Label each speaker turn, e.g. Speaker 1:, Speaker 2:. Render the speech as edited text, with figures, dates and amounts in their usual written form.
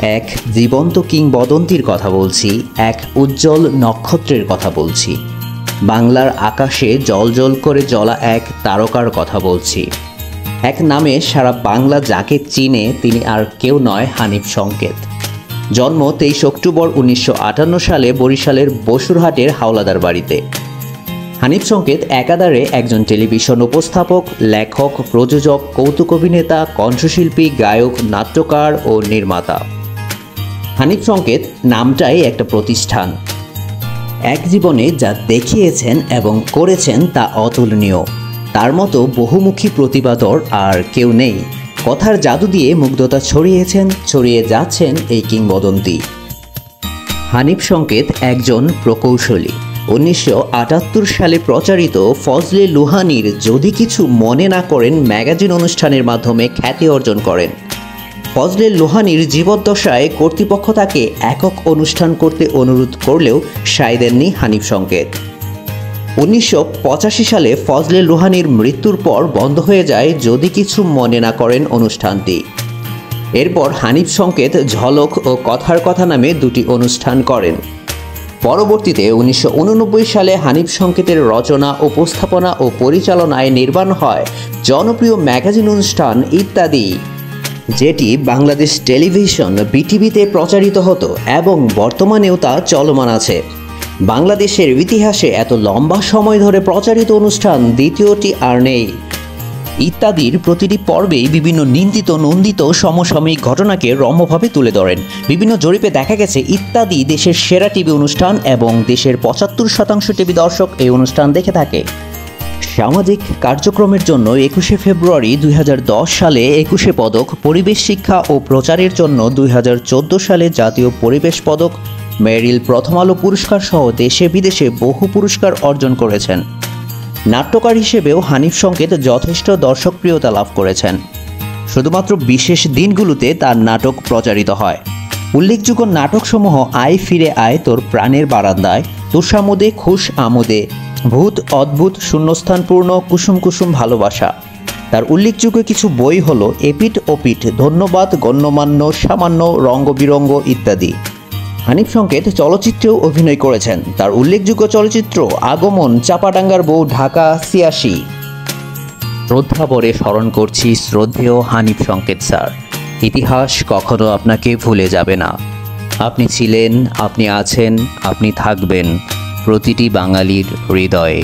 Speaker 1: এক জীবন্ত কিংবদন্তির কথা বলছি, এক উজ্জ্বল নক্ষত্রের কথা বলছি, বাংলার আকাশে জ্বলজ্বল করে জ্বলা এক তারকার কথা বলছি। এক নামে সারা বাংলা যাকে চিনে তিনি আর কেউ নয় হানিফ সংকেত। জন্ম 23 অক্টোবর 1958 সালে বরিশালের বসুরহাটের হাওলাদার বাড়িতে। হানিফ সংকেত একাধারে একজন টেলিভিশন উপস্থাপক, লেখক, প্রযোজক, কৌতুক অভিনেতা, কণ্ঠশিল্পী, গায়ক, নাট্যকার ও নির্মাতা। হানিফ সংকেত নামটাই একটা প্রতিষ্ঠান। এক জীবনে যা দেখিয়েছেন এবং করেছেন তা অতুলনীয়। তার মতো বহুমুখী প্রতিভাধর আর কেউ নেই। কথার জাদু দিয়ে মুগ্ধতা ছড়িয়ে যাচ্ছেন এই কিংবদন্তি। হানিফ সংকেত একজন প্রকৌশলী। 1978 সালে প্রচারিত ফজলে লোহানীর যদি কিছু মনে না করেন ম্যাগাজিন অনুষ্ঠানের মাধ্যমে খ্যাতি অর্জন করেন। ফজলে লোহানীর জীবদ্দশায় কর্তৃপক্ষ তাকে একক অনুষ্ঠান করতে অনুরোধ করলেও সায় দেননি হানিফ সংকেত। 1985 সালে ফজলে লোহানীর মৃত্যুর পর বন্ধ হয়ে যায় যদি কিছু মনে না করেন অনুষ্ঠানটি। এরপর হানিফ সংকেত ঝলক ও কথার কথা নামে দুটি অনুষ্ঠান করেন। পরবর্তীতে 1989 সালে হানিফ সংকেতের রচনা, উপস্থাপনা ও পরিচালনায় নির্মাণ হয় জনপ্রিয় ম্যাগাজিন অনুষ্ঠান ইত্যাদি, যেটি বাংলাদেশ টেলিভিশন বিটিভিতে প্রচারিত হতো এবং বর্তমানেও তা চলমান আছে। বাংলাদেশের ইতিহাসে এত লম্বা সময় ধরে প্রচারিত অনুষ্ঠান দ্বিতীয়টি আর নেই। ইত্যাদির প্রতিটি পর্বেই বিভিন্ন নিন্দিত নন্দিত সমসাময়িক ঘটনাকে রম্যভাবে তুলে ধরেন। বিভিন্ন জরিপে দেখা গেছে ইত্যাদি দেশের সেরা টিভি অনুষ্ঠান এবং দেশের 75% টিভি দর্শক এই অনুষ্ঠান দেখে থাকে। সামাজিক কার্যক্রমের জন্য 21শে ফেব্রুয়ারি 2010 সালে 21শে পদক, পরিবেশ শিক্ষা ও প্রচারের জন্য 2014 সালে জাতীয় পরিবেশ পদক, মেরিল প্রথম আলো পুরস্কার সহ দেশে বিদেশে বহু পুরস্কার অর্জন করেছেন। নাট্যকার হিসেবেও হানিফ সংকেত যথেষ্ট দর্শকপ্রিয়তা লাভ করেছেন। শুধুমাত্র বিশেষ দিনগুলোতে তার নাটক প্রচারিত হয়। উল্লেখযোগ্য নাটকসমূহ আয় ফিরে আয় তোর প্রাণের বারান্দায়, তুষামোদে খুশ আমোদে, ভূত অদ্ভুত, শূন্যস্থান পূর্ণ, কুসুম কুসুম ভালোবাসা। তার উল্লেখযোগ্য কিছু বই হলো এপিঠ ওপিঠ, ধন্যবাদ, গণ্যমান্য, সামান্য, রঙ্গবিরঙ্গ ইত্যাদি। হানিফ সংকেত চলচ্চিত্রেও অভিনয় করেছেন। তার উল্লেখযোগ্য চলচ্চিত্র আগমন, চাপাডাঙ্গার বউ, ঢাকা 86। শ্রদ্ধা ভরে স্মরণ করছি শ্রদ্ধেয় হানিফ সংকেত স্যার। ইতিহাস কখনো আপনাকে ভুলে যাবে না। আপনি ছিলেন, আপনি আছেন, আপনি থাকবেন প্রতিটি বাঙালির হৃদয়ে।